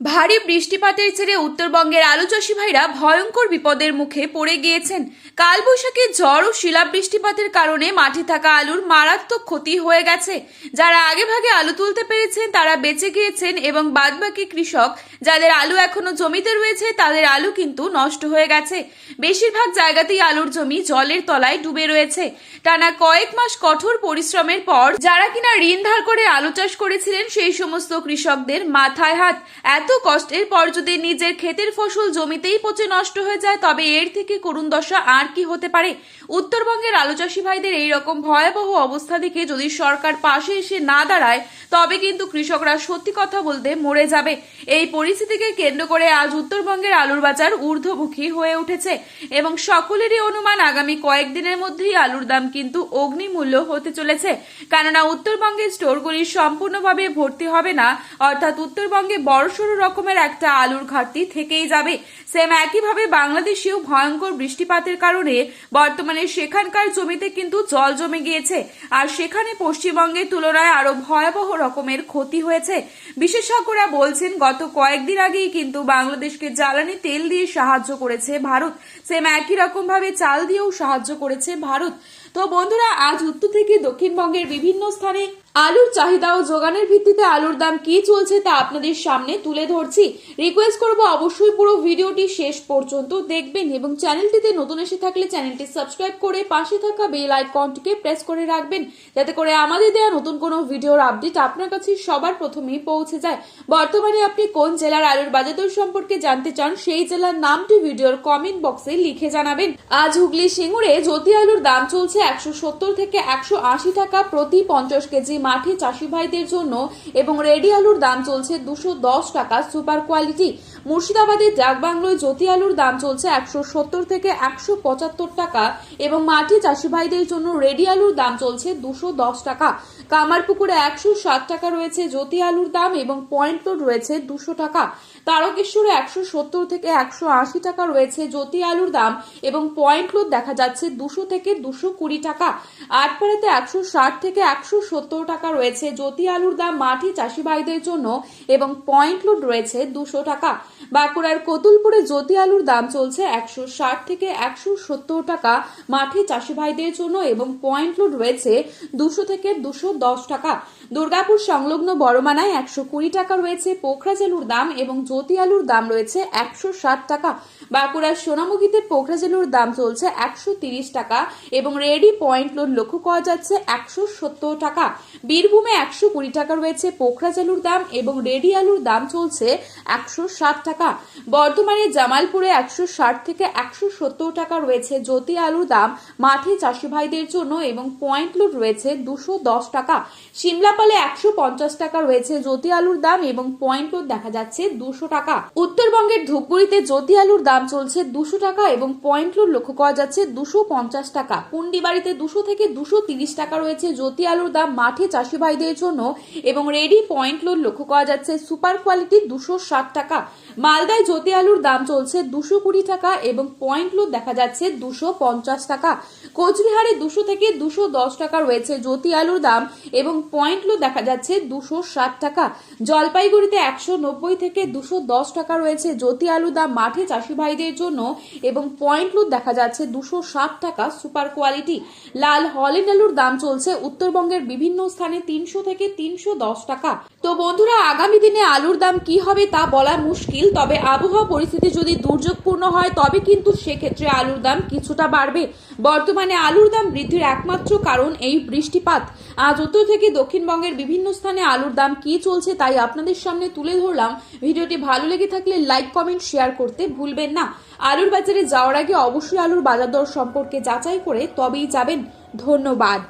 ভারী বৃষ্টিপাতের জেরে উত্তরবঙ্গের আলু চাষি ভাইরা ভয়ঙ্কর বিপদের মুখে পড়ে গিয়েছেন। কালবৈশাখী ঝড় ও শিলাবৃষ্টিপাতের কারণে মাঠে থাকা আলুর মারাত্মক ক্ষতি হয়ে গেছে। যারা আগেভাগে আলু তুলতে পেরেছেন তারা বেঁচে গিয়েছেন এবং বাদবাকি কৃষক যাদের আলু এখনো জমিতে রয়েছে তাদের আলু কিন্তু নষ্ট হয়ে গেছে। বেশিরভাগ জায়গাতেই আলুর জমি জলের তলায় ডুবে রয়েছে। টানা কয়েক মাস কঠোর পরিশ্রমের পর যারা কিনা ঋণ ধার করে আলু চাষ করেছিলেন সেই সমস্ত কৃষকদের মাথায় হাত। এত কষ্টের পর যদি নিজের ক্ষেতের ফসল জমিতেই পচে নষ্ট হয়ে যায় তবে এর থেকে করুণ দশা আর কি হতে পারে। উত্তরবঙ্গের আলু চাষি ভাইদের এইরকম ভয়াবহ অবস্থা দেখে যদি সরকার পাশে এসে না দাঁড়ায় তবে কিন্তু কৃষকরা সত্যি কথা বলতে মরে যাবে। এই পরিস্থিতিকে কেন্দ্র করে আজ উত্তরবঙ্গের আলুর বাজার ঊর্ধ্বমুখী হয়ে উঠেছে এবং সকলেরই অনুমান আগামী কয়েকদিনের মধ্যেই আলুর দাম কিন্তু অগ্নিমূল্য হতে চলেছে। কেননা উত্তরবঙ্গের স্টোরগুলি সম্পূর্ণভাবে ভর্তি হবে না, অর্থাৎ উত্তরবঙ্গে বড়সড় রকমের একটা আলুর ঘাটতি থেকেই যাবে। সেম একইভাবে বাংলাদেশেও ভয়ঙ্কর বৃষ্টিপাতের কারণে বর্তমানে সেখানকার জমিতে কিন্তু জল জমে গিয়েছে, আর সেখানে পশ্চিমবঙ্গের তুলনায় আরো ভয়াবহ রকমের ক্ষতি হয়েছে। বিশেষজ্ঞরা বলছেন গত কয়েকদিন আগেই কিন্তু বাংলাদেশকে জ্বালানি তেল দিয়ে সাহায্য করেছে ভারত, সেম একই রকম ভাবে চাল দিয়েও সাহায্য করেছে ভারত। তো বন্ধুরা, আজ উত্তর থেকে দক্ষিণবঙ্গের বিভিন্ন স্থানে আলুর চাহিদা ও যোগানের ভিত্তিতে আলুর দাম কি চলছে তা আপনাদের সামনে তুলে ধরছি। রিকোয়েস্ট করব অবশ্যই পুরো ভিডিওটি শেষ পর্যন্ত দেখবেন এবং চ্যানেলটিতে নতুন এসে থাকলে চ্যানেলটি সাবস্ক্রাইব করে পাশে থাকা বেল আইকনটিকে প্রেস করে রাখবেন, যাতে করে আমাদের দেওয়া নতুন কোনো ভিডিওর আপডেট আপনার কাছে সবার প্রথমেই পৌঁছে যায়। বর্তমানে আপনি কোন জেলার আলুর বাজার দর সম্পর্কে জানতে চান সেই জেলার নামটি ভিডিওর কমেন্ট বক্সে লিখে জানাবেন। আজ হুগলি সিঙ্গুরে জ্যোতি আলুর দাম চলছে 170 থেকে 180 টাকা প্রতি 50 কেজি মাঠে চাষি ভাইদের জন্য এবং রেডি আলুর দাম চলছে 210 টাকা সুপার কোয়ালিটি। মুর্শিদাবাদের ডাকবাংলোয় জ্যোতি আলুর দাম চলছে 170 থেকে 175 টাকা এবং মাঠে চাষি ভাইদের জন্য রেডি আলুর দাম চলছে 210 টাকা। কামারপুকুরে 160 টাকা রয়েছে জ্যোতি আলুর দাম এবং পয়েন্ট লোড রয়েছে 200 টাকা। তারকেশ্বরে 170 থেকে 180 টাকা রয়েছে জ্যোতি আলুর দাম এবং পয়েন্ট লোড দেখা যাচ্ছে 200 থেকে 220 টাকা। আটপাড়াতে 160 থেকে 170 টাকা রয়েছে জ্যোতি আলুর দাম মাঠে চাষি ভাইদের জন্য এবং পয়েন্ট লোড রয়েছে 200 টাকা। বাঁকুড়ার কতুলপুরে জ্যোতি আলুর দাম চলছে 160 থেকে 170 টাকা মাঠে চাষি ভাইদের জন্য এবং পয়েন্ট লোড রয়েছে 200 থেকে 210 টাকা। দুর্গাপুর সংলগ্ন বড়মানায় 120 টাকা রয়েছে পোখরাজ আলুর দাম এবং জ্যোতি আলুর দাম রয়েছে 160 টাকা। বাঁকুড়ার সোনামুখীতে পোখরাজ আলুর দাম চলছে 130 টাকা এবং রেডি পয়েন্ট লোড লক্ষ্য করা যাচ্ছে 170 টাকা। বীরভূমে 120 টাকা রয়েছে পোখরাজ আলুর দাম এবং রেডি আলুর দাম চলছে 160 টাকা। বর্ধমানে জামালপুরে 160 থেকে 170 টাকা রয়েছে জ্যোতি আলুর দাম মাঠে চাষি ভাইদের জন্য এবং পয়েন্ট লোড রয়েছে 210 টাকা। সিমলাপালে 150 টাকা রয়েছে জ্যোতি আলুর দাম এবং পয়েন্ট লোড দেখা যাচ্ছে 200 টাকা। উত্তরবঙ্গের ধূপগুড়িতে জ্যোতি আলুর দাম চলছে 200 টাকা এবং পয়েন্ট লোড লক্ষ্য করা যাচ্ছে 250 টাকা। পুন্ডিবাড়িতে 200 থেকে 230 টাকা রয়েছে জ্যোতি আলুর দাম মাঠে চাষি ভাইদের জন্য এবং রেডি পয়েন্ট লোড লক্ষ্য করা যাচ্ছে সুপার কোয়ালিটি 260 টাকা। মালদায় জ্যোতি আলুর দাম চলছে 220 টাকা এবং পয়েন্ট লোড দেখা যাচ্ছে 250 টাকা। কোচবিহারে 200 থেকে 210 টাকা রয়েছে জ্যোতি আলুর দাম এবং পয়েন্ট লোড দেখা যাচ্ছে 260 টাকা। জলপাইগুড়িতে 190 থেকে 210 টাকা রয়েছে জ্যোতি আলুর দাম মাঠে চাষি ভাইদের জন্য এবং পয়েন্ট লোড দেখা যাচ্ছে 260 টাকা সুপার কোয়ালিটি। লাল হল্যান্ড আলুর দাম চলছে উত্তরবঙ্গের বিভিন্ন স্থানে 300 থেকে 310 টাকা। তো বন্ধুরা, আগামী দিনে আলুর দাম কি হবে তা বলা মুশকিল, তবে আবহাওয়া পরিস্থিতি যদি দুর্যোগপূর্ণ হয় তবে কিন্তু সেক্ষেত্রে আলুর দাম কিছুটা বাড়বে। বর্তমানে আলুর দাম বৃদ্ধির একমাত্র কারণ এই বৃষ্টিপাত। আজ উত্তর থেকে দক্ষিণবঙ্গের বিভিন্ন স্থানে আলুর দাম কি চলছে তাই আপনাদের সামনে তুলে ধরলাম। ভিডিওটি ভালো লেগে থাকলে লাইক কমেন্ট শেয়ার করতে ভুলবেন না। আলুর বাজারে যাওয়ার আগে অবশ্যই আলুর বাজার দর সম্পর্কে যাচাই করে তবেই যাবেন। ধন্যবাদ।